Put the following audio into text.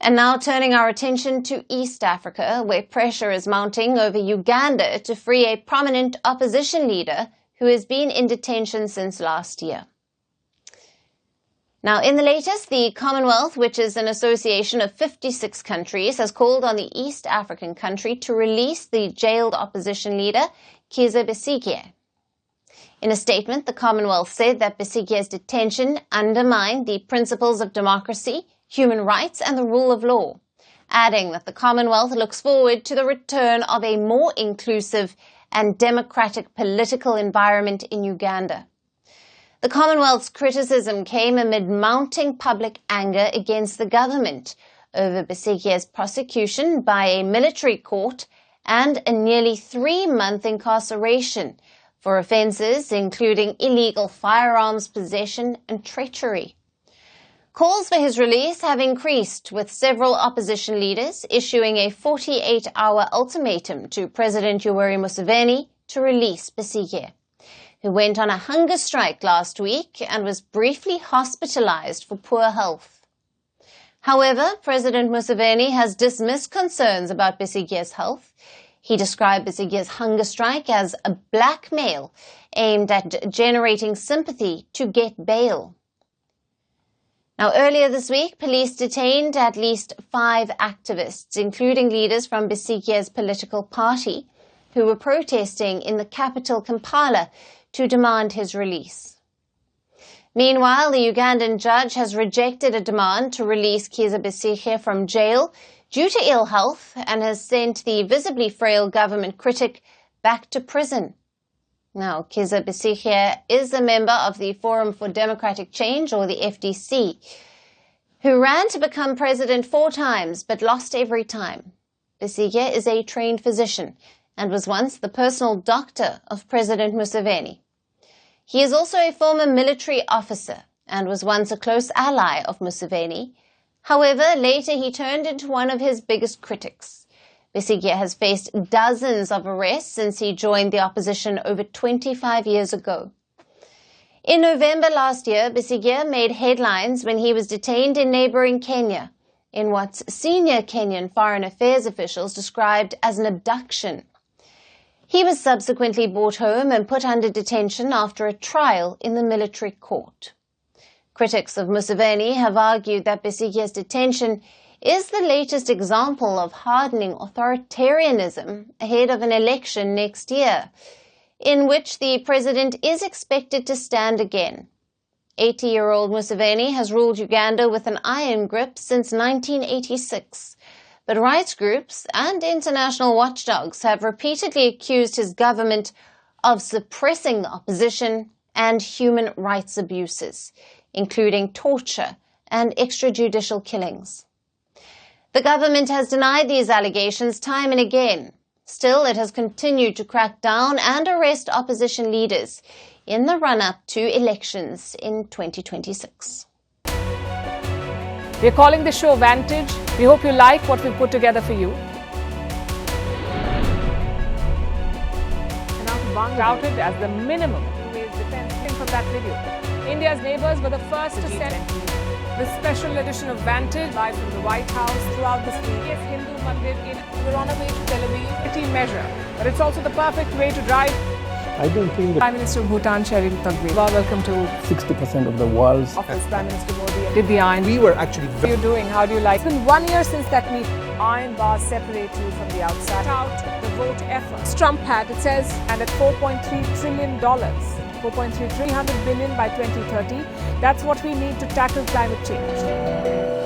And now turning our attention to East Africa, where pressure is mounting over Uganda to free a prominent opposition leader who has been in detention since last year. Now, in the latest, the Commonwealth, which is an association of 56 countries, has called on the East African country to release the jailed opposition leader, Kizza Besigye. In a statement, the Commonwealth said that Besigye's detention undermined the principles of democracy, human rights and the rule of law, adding that the Commonwealth looks forward to the return of a more inclusive and democratic political environment in Uganda. The Commonwealth's criticism came amid mounting public anger against the government over Besigye's prosecution by a military court and a nearly 3-month incarceration for offences including illegal firearms possession and treachery. Calls for his release have increased, with several opposition leaders issuing a 48-hour ultimatum to President Yoweri Museveni to release Besigye, who went on a hunger strike last week and was briefly hospitalized for poor health. However, President Museveni has dismissed concerns about Besigye's health. He described Besigye's hunger strike as a blackmail aimed at generating sympathy to get bail. Now, earlier this week, police detained at least 5 activists, including leaders from Besigye's political party, who were protesting in the capital Kampala to demand his release. Meanwhile, the Ugandan judge has rejected a demand to release Kizza Besigye from jail due to ill health and has sent the visibly frail government critic back to prison. Now, Kizza Besigye is a member of the Forum for Democratic Change, or the FDC, who ran to become president 4 times but lost every time. Besigye is a trained physician and was once the personal doctor of President Museveni. He is also a former military officer and was once a close ally of Museveni. However, later he turned into one of his biggest critics. Besigye has faced dozens of arrests since he joined the opposition over 25 years ago. In November last year, Besigye made headlines when he was detained in neighboring Kenya in what senior Kenyan foreign affairs officials described as an abduction. He was subsequently brought home and put under detention after a trial in the military court. Critics of Museveni have argued that Besigye's detention is the latest example of hardening authoritarianism ahead of an election next year, in which the president is expected to stand again. 80-year-old Museveni has ruled Uganda with an iron grip since 1986, but rights groups and international watchdogs have repeatedly accused his government of suppressing the opposition and human rights abuses, including torture and extrajudicial killings. The government has denied these allegations time and again. Still, it has continued to crack down and arrest opposition leaders in the run-up to elections in 2026. We're calling the show Vantage. We hope you like what we've put together for you. Touted as the minimum wage defense from that video. India's neighbors were the first to send this special edition of Vantage live from the White House throughout this week. Yes, Hindu Mandir in we're on our way to Tel Aviv. Measure, but it's also the perfect way to drive. I don't think Prime Minister of Bhutan, Sherin Tagwe. Welcome to 60% of the world's office. Prime Minister Modi did the iron. We were actually. How are you doing? How do you like? It's been 1 year since that meeting. Iron bars separate you from the outside. Out the vote effort. Trump had, it says, and at $4.3 trillion. 4.3 300 billion by 2030. That's what we need to tackle climate change.